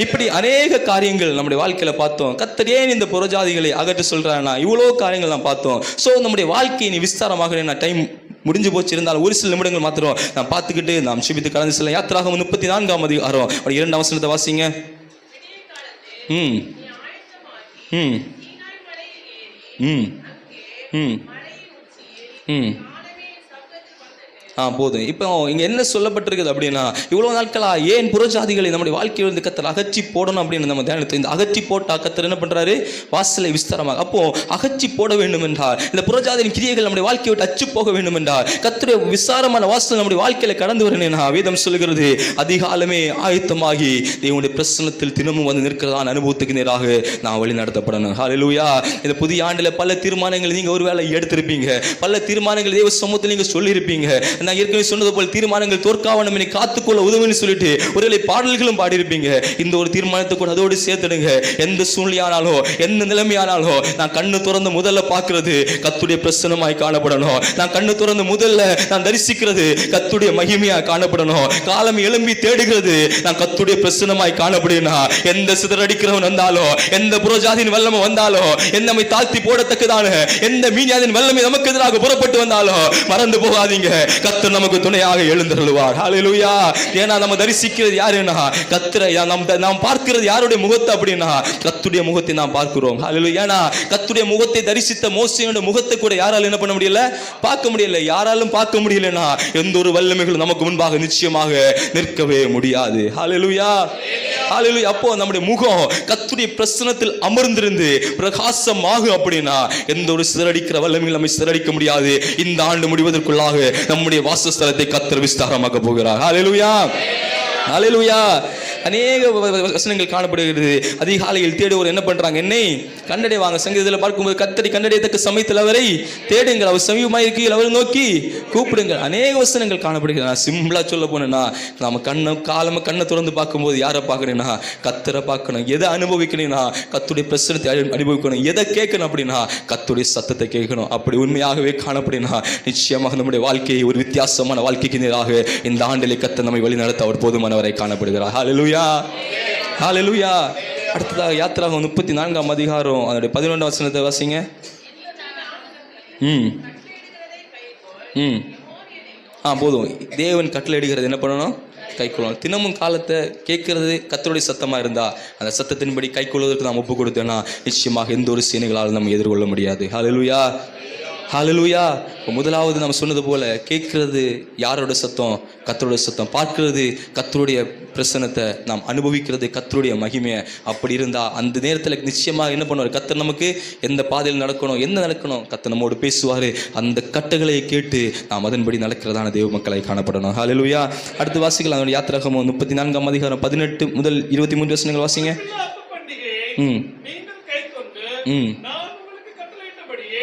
இப்படி அநேக காரியங்கள் நம்முடைய வாழ்க்கையில பார்த்தோம். கர்த்தர் ஏன் இந்த புறஜாதிகளை அகற்ற சொல்றாருன்னா இவ்வளோ காரியங்கள் நாம் பார்த்தோம். ஸோ நம்முடைய வாழ்க்கையை நீ விஸ்தாரமாக நான் டைம் முடிஞ்சு போச்சு இருந்தாலும் ஒரு சில நிமிடங்கள் மாத்திரம் நாம் பார்த்துக்கிட்டு நாம் சிபித்து கடந்து செல்ல. யாத்திராகமம் 34ஆம் அதிகாரம் 2ஆம் வசனத்தை வாசிங்க. ம் ம் ம் ம் ம் போதும். இப்போ இங்கே என்ன சொல்லப்பட்டிருக்குது அப்படின்னா இவ்வளோ நாட்களா ஏன் புறஜாதிகளை நம்முடைய வாழ்க்கையில் இருந்து கத்தர் அகற்றி போடணும் அப்படின்னு நம்ம தியானித்து, இந்த அகற்றி போட்டா கத்தர் என்ன பண்ணுறாரு, வாசலை விஸ்தாரமாக. அப்போ அகற்றி போட வேண்டும் என்றால் இந்த புறஜாதியின் கிரியைகள் நம்முடைய வாழ்க்கையை விட்டு அச்சு போக வேண்டும் என்றால் கத்தருடைய விசாரமான வாசல் நம்முடைய வாழ்க்கையில் கடந்து வரணும்னா வேதம் சொல்லுகிறது அதிகாலமே ஆயத்தமாகி தேவனுடைய பிரசன்னத்தில் தினமும் வந்து நிற்கிறதான அனுபவத்துக்கு நேராக நான் வழி நடத்தப்படணும். ஹல்லேலூயா. இந்த புதிய ஆண்டில் பல தீர்மானங்கள் நீங்கள் ஒரு வேளை எடுத்திருப்பீங்க, பல தீர்மானங்கள் தேவ சமூகத்தில் நீங்கள் சொல்லியிருப்பீங்க. நான் ஏற்கனவே சொன்னது போல் தீர்மானங்கள் தோற்காவனம் என்னை காத்துக்கொள்ள உதவுன்னு சொல்லிட்டு ஒருவேளை பாடல்களும் பாடியிருப்பீங்க. இந்த ஒரு தீர்மானத்தை கூட அதோடு சேர்த்துடுங்க. எந்த சூழ்நிலையானாலும் எந்த நிலைமையானாலும் நான் கண்ணு திறந்து முதல்ல பார்க்கிறது கர்த்தருடைய பிரசன்னமாய் காணப்படணும். நான் கண்ணு திறந்து முதல்ல நான் தரிசிக்கிறது கர்த்தருடைய மகிமையா காணப்படணும். காலம் எழும்பி தேடுகிறது நான் கர்த்தருடைய பிரசன்னமாய் காணப்படினா எந்த சிதறடிக்கிறவன் வந்தாலும், எந்த புறஜாதியின் வல்லமை வந்தாலும், எந்த நம்மை தாழ்த்தி போடத்தக்கதான எந்த மீனியாதின் வல்லமை நமக்கு எதிராக புறப்பட்டு வந்தாலும் மறந்து போகாதீங்க, கர்த்தர் நமக்கு துணையாக எழுந்தருளுவார். ஹல்லேலூயா. ஏன்னா நம்ம தரிசிக்கிறது யாருன்னா கர்த்தரை, நாம் பார்க்கிறது யாருடைய முகத்தை அப்படின்னா கர்த்தருடைய முகத்தை நாம் பார்க்கிறோம். ஹல்லேலூயா. ஏன்னா கர்த்தருடைய முகத்தை தரிசித்த மோசேயோட முகத்தை கூட யாராலும் என்ன பண்ண முடியல, பார்க்க முடியல. யாராலும் பார்க்க முடியலன்னா எந்த ஒரு வல்லமைகளும் நமக்கு முன்பாக நிச்சயமாக நிற்கவே முடியாது. ஹல்லேலூயா. ஹல்லேலூயா. அப்போ நம்முடைய முகம் கர்த்தருடைய பிரசன்னத்தில் அமர்ந்திருந்து பிரகாசமாகும் அப்படின்னா எந்த ஒரு சிதறடிக்கிற வல்லமைகள் நம்மை சிதறடிக்க முடியாது. இந்த ஆண்டு முடிவதற்குள்ளாக நம்முடைய வாசஸ்தலத்தை கர்த்தர் விஸ்தாரமாக்க போகிறார். ஹல்லேலூயா. ஹல்லேலூயா. அநேக வசனங்கள் காணப்படுகிறது. அதிகாலையில் தேடுவோர் என்ன பண்றாங்க, என்னை கண்டடைவாங்க. சங்கீதத்தில் பார்க்கும்போது கர்த்தரை கண்டடையத்தக்க சமயத்தில் அவரை தேடுங்கள், அவர் சமீபமாக இருக்கையில் அவரை நோக்கி கூப்பிடுங்கள். அநேக வசனங்கள் காணப்படுகிறது. நான் சிம்பிளா சொல்ல போனேன்னா நம்ம கண்ணை திறந்து பார்க்கும்போது யாரை பார்க்கணும்னா கர்த்தரை பார்க்கணும். எதை அனுபவிக்கணும்னா கர்த்தருடைய பிரசன்னத்தை அனுபவிக்கணும். எதை கேட்கணும் அப்படின்னா கர்த்தருடைய சத்தத்தை கேட்கணும். அப்படி உண்மையாகவே காணப்படினா நிச்சயமாக நம்முடைய வாழ்க்கையை ஒரு வித்தியாசமான வாழ்க்கைக்கு நேராக இந்த ஆண்டிலே கர்த்தர் நம்மை வழி நடத்த அவர் போதுமானவரை காணப்படுகிறார். ஹல்லேலூயா. ஹல்லேலூயா. அடுத்ததாக யாத்திராகமம் 34ஆம் அதிகாரம் அதனுடைய 11ஆம் வசனத்தை வாசிங்க. போதும். தேவன் கட்டளை இடுகிறது என்ன பண்ணணும், கைக்கொள்ளணும். தினமும் காலத்தை கேட்கறது கர்த்தருடைய சத்தமா இருந்தா அந்த சத்தத்தின்படி கைக்கொள்வதற்கு நாம் ஒப்பு கொடுத்தோம்னா நிச்சயமாக எந்த ஒரு சேனைகளால் நம்ம எதிர்கொள்ள முடியாது. ஹல்லேலூயா. ஹல்லேலூயா. முதலாவது நம்ம சொன்னது போல கேட்கிறது யாரோட சத்தம், கர்த்தருடைய சத்தம். பார்க்கிறது கர்த்தருடைய பிரசன்னத்தை, நாம் அனுபவிக்கிறது கர்த்தருடைய மகிமையை. அப்படி இருந்தா அந்த நேரத்தில் நிச்சயமாக என்ன பண்ணுவார், கர்த்தர் நமக்கு எந்த பாதையில் நடக்கணும், என்ன நடக்கணும் கர்த்தர் நம்மோடு பேசுவார். அந்த கட்டளையை கேட்டு நாம் அதன்படி நடக்கிறதான தேவ மக்களை காணப்படணும். ஹல்லேலூயா. அடுத்து வாசிக்கலாம். யாத்திராகமம் 34ஆம் அதிகாரம் 18 முதல் 23 வசனங்கள் வாசிங்க. நீங்கள் கைக்கொண்டு நான் உங்களுக்கு கட்டளையிட்டபடியே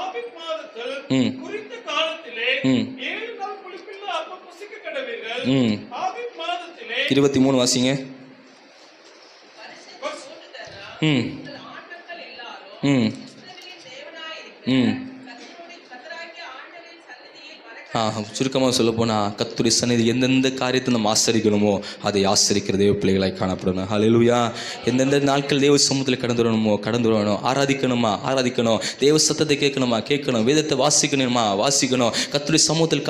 ஆபீப் மாதத்தில் குறித்த காலத்திலே 7 நாள் புளிப்பில்லா அப்பம் புசிக்க கடவீர்கள். ஆபீப் மாதத்திலே 23 வாசிங்க. சுருக்கமாக சொல்ல போனால் கர்த்தருடைய சந்நிதி எந்தெந்த காரியத்தை நம்ம ஆசரிக்கணுமோ அதை ஆசரிக்கிற தேவ பிள்ளைகளாய் காணப்படணும். ஹல்லேலூயா. எந்தெந்த நாட்கள் தேவ சமூகத்தில் கடந்து வரணும். ஆராதிக்கணும். தேவ சத்தத்தை கேட்கணும். வேதத்தை வாசிக்கணும். கர்த்தருடைய சமூகத்தில்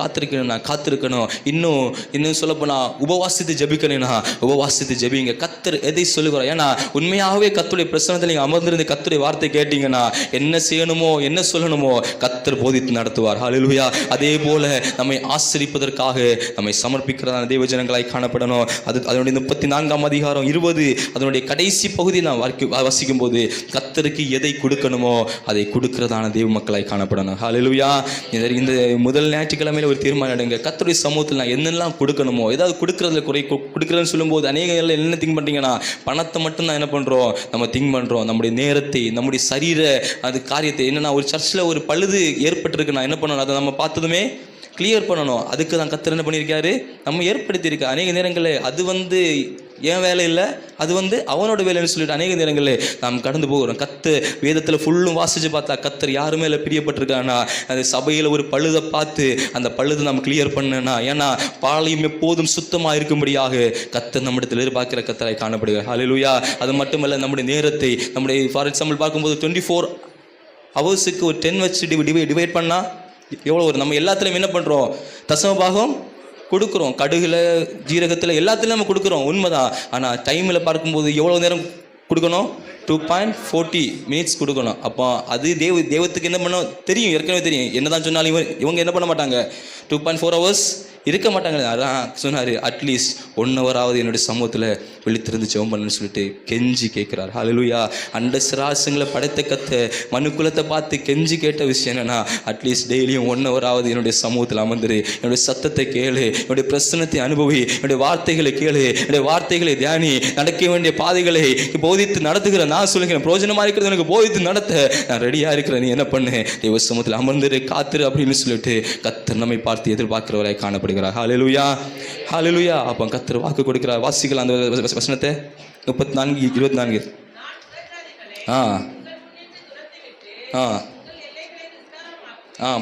காத்திருக்கணும். இன்னும் சொல்ல போனால் உபவாசித்து ஜெபிங்க. கர்த்தர் எதை சொல்லுகிறார்? ஏன்னா உண்மையாகவே கர்த்தருடைய பிரசன்னத்தில் நீங்கள் அமர்ந்திருந்து கர்த்தருடைய வார்த்தை கேட்டீங்கன்னா என்ன செய்யணுமோ என்ன சொல்லணுமோ கர்த்தர் போதித்து நடத்துவார். ஹல்லேலூயா. அதே போல நம்மை ஆசரிப்பதற்காக நம்மை சமர்ப்பிக்கிறதான தேவ ஜனங்களாய் காணப்படணும். அதனுடைய 34ஆம் அதிகாரம் 20 அதனுடைய கடைசி பகுதி நான் வாசிக்கும் போது கர்த்தருக்கு எதை கொடுக்கணுமோ அதை கொடுக்கிறதான தேவ மக்களாய் காணப்படணும். ஹல்லேலூயா. இந்த முதல் ஞாயிற்றுக்கிழமையில ஒரு தீர்மானம் எடுங்க. கர்த்தருடைய சமூகத்தில் நான் என்னெல்லாம் கொடுக்கணுமோ, ஏதாவது கொடுக்குறதுன்னு சொல்லும்போது அநேக என்ன திங்க் பண்ணுறீங்கன்னா பணத்தை மட்டும் தான் என்ன பண்ணுறோம், நம்ம திங்க் பண்ணுறோம். நம்முடைய நேரத்தை, நம்முடைய சரீர அது காரியத்தை என்னென்னா ஒரு சர்ச்சில் ஒரு பழுது ஏற்பட்டிருக்கு, நான் என்ன பண்ணணும், அதை நம்ம பார்த்ததுமே கிளியர் பண்ணணும். அதுக்கு தான் கர்த்தர் என்ன பண்ணியிருக்காரு, நம்ம ஏற்படுத்தியிருக்க. அநேக நேரங்களில் அது என் வேலை இல்லை, அது அவனோட வேலைன்னு சொல்லிட்டு அநேக நேரங்களில் நாம் கடந்து போகிறோம். வேதத்தில் ஃபுல்லும் வாசித்து பார்த்தா கர்த்தர் யாருமே இல்லை பிரியப்பட்டிருக்கானா, அந்த சபையில் ஒரு பழுதை பார்த்து அந்த பழுதை நம்ம கிளியர் பண்ணனா, ஏன்னா பாளையம் எப்போதும் சுத்தமாக இருக்கும்படியாக கர்த்தர் நம்மிடத்தில் எதிர்பார்க்கிற கர்த்தராய் காணப்படுகிறார். ஹல்லேலூயா. அது மட்டுமல்ல, நம்முடைய நேரத்தை ஃபார் எக்ஸாம்பிள் பார்க்கும்போது 24 ஹவர்ஸுக்கு ஒரு 10 வச்சு டிவைட் பண்ணால் எவ்வளோ வரும்? நம்ம எல்லாத்துலேயும் என்ன பண்ணுறோம், தசம பாகம் கொடுக்குறோம். கடுகுல, ஜீரகத்தில் எல்லாத்துலையும் நம்ம கொடுக்குறோம், உண்மைதான். ஆனால் டைமில் பார்க்கும்போது எவ்வளோ நேரம் கொடுக்கணும்? 2.40 மினிட்ஸ் கொடுக்கணும். அப்போ அது தெய்வத்துக்கு என்ன பண்ண தெரியும், ஏற்கனவே தெரியும். என்ன தான் சொன்னாலும் இவங்க என்ன பண்ண மாட்டாங்க, 2.4 hours இருக்க மாட்டாங்க. அதான் சொன்னார், அட்லீஸ்ட் 1 hour என்னுடைய சமூகத்தில் விழித்திருந்து ஜெபம் பண்ணணும்னு சொல்லிட்டு கெஞ்சி கேட்குறார். ஹல்லேலூயா. அண்ட சிராசங்களை படைத்த மனுக்குலத்தை பார்த்து கெஞ்சி கேட்ட விஷயம் என்னன்னா, அட்லீஸ்ட் டெய்லியும் 1 hour என்னுடைய சமூகத்தில் அமர்ந்துரு, என்னுடைய சத்தத்தை கேளு, என்னுடைய பிரசன்னத்தை அனுபவி, என்னுடைய வார்த்தைகளை கேளு, என்னுடைய வார்த்தைகளை தியானி, நடக்க வேண்டிய பாதைகளை போதித்து நடத்துகிறேன். நான் சொல்லுகிறேன், பிரோஜனமாக இருக்கிறது எனக்கு போதித்து நடத்த நான் ரெடியாக இருக்கிறேன், நீ என்ன பண்ணு, தேவ சமூகத்தில் அமர்ந்துரு, காத்துரு அப்படின்னு சொல்லிட்டு கர்த்தர் நம்மை பார்த்து எதிர்பார்க்கிறவராய் காணப்படுகிறார். ஹல்லேலூயா. ஹல்லேலூயா. அப்போ கர்த்தர் வாக்கு கொடுக்கிறார். வாசிக்கலாம் அந்த வசனத்தை 34:24.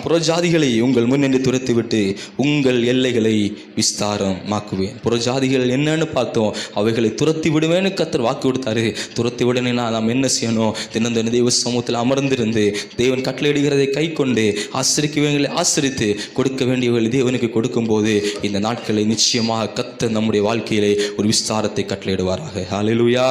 புறஜாதிகளை உங்கள் முன்னின்று துரத்திவிட்டு உங்கள் எல்லைகளை விஸ்தாரமாக்குவேன். புறஜாதிகள் என்னன்னு பார்த்தோம், அவைகளை துரத்தி விடுவேன்னு கர்த்தர் வாக்கு கொடுத்தாரு. துரத்தி விடணும்னா நாம் என்ன செய்யணும்? தினந்தன தேவ சமூகத்தில் அமர்ந்திருந்து தேவன் கட்டளையிடுகிறதை கை கொண்டு ஆசிரிக்கவங்களை ஆசிரித்து கொடுக்க வேண்டியவர்களை தேவனுக்கு கொடுக்கும்போது இந்த நாட்களை நிச்சயமாக கர்த்தர் நம்முடைய வாழ்க்கையிலே ஒரு விஸ்தாரத்தை கட்டளையிடுவாராக. ஹல்லேலூயா.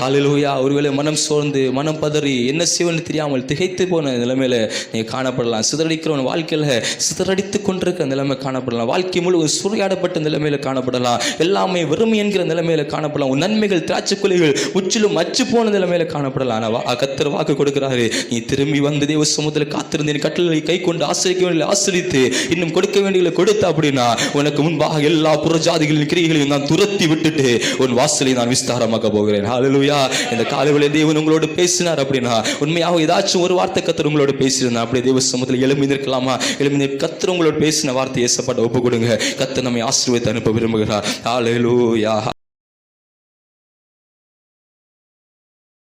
ஹல்லேலூயா. ஒருவேளை மனம் சோர்ந்து மனம் பதறி என்ன செய்வன்னு தெரியாமல் திகைத்து போன நிலைமையில நீங்கள் காணப்படலாம். சிதறடிக்கிறவன் வாழ்க்கையில் சிதறடித்து கொண்டிருக்கிற நிலைமை காணப்படலாம். வாழ்க்கை முழு சூறையாடப்பட்ட நிலைமையில காணப்படலாம். எல்லாமே வெறுமை என்கிற நிலைமையில காணப்படலாம். நன்மைகள் திராட்சை கொலைகள் முற்றிலும் அச்சு போன நிலைமையில காணப்படலாம். ஆனால் கர்த்தர் வாக்கு கொடுக்கிறாரு, நீ திரும்பி வந்து தேவ சமூகத்தில் காத்திருந்து கட்டளை கை கொண்டு ஆசிரிக்க வேண்டிய ஆசிரித்து இன்னும் கொடுக்க வேண்டிய கொடுத்த அப்படின்னா உனக்கு முன்பாக எல்லா புறஜாதிகளின் கிரியைகளையும் நான் துரத்தி விட்டுட்டு உன் வாசலை நான் விஸ்தாரமாக்க போகிறேன். ஹல்லேலூயா. இந்த காலையிலே தேவன் உங்களோடு பேசினார் அப்படின்னா உண்மையாக ஏதாச்சும் ஒரு வார்த்தை கர்த்தர் உங்களோடு பேசியிருந்தா அப்படியே தேவ சமூகத்தில் எழும்பி நிற்கலாமா? எழும்பி கர்த்தர் உங்களோடு பேசின வார்த்தை ஏசப்பட்ட ஒப்பு கொடுங்க. கர்த்தர் நம்மை ஆசீர்வதித்து அனுப்ப விரும்புகிறார். ஹல்லேலூயா.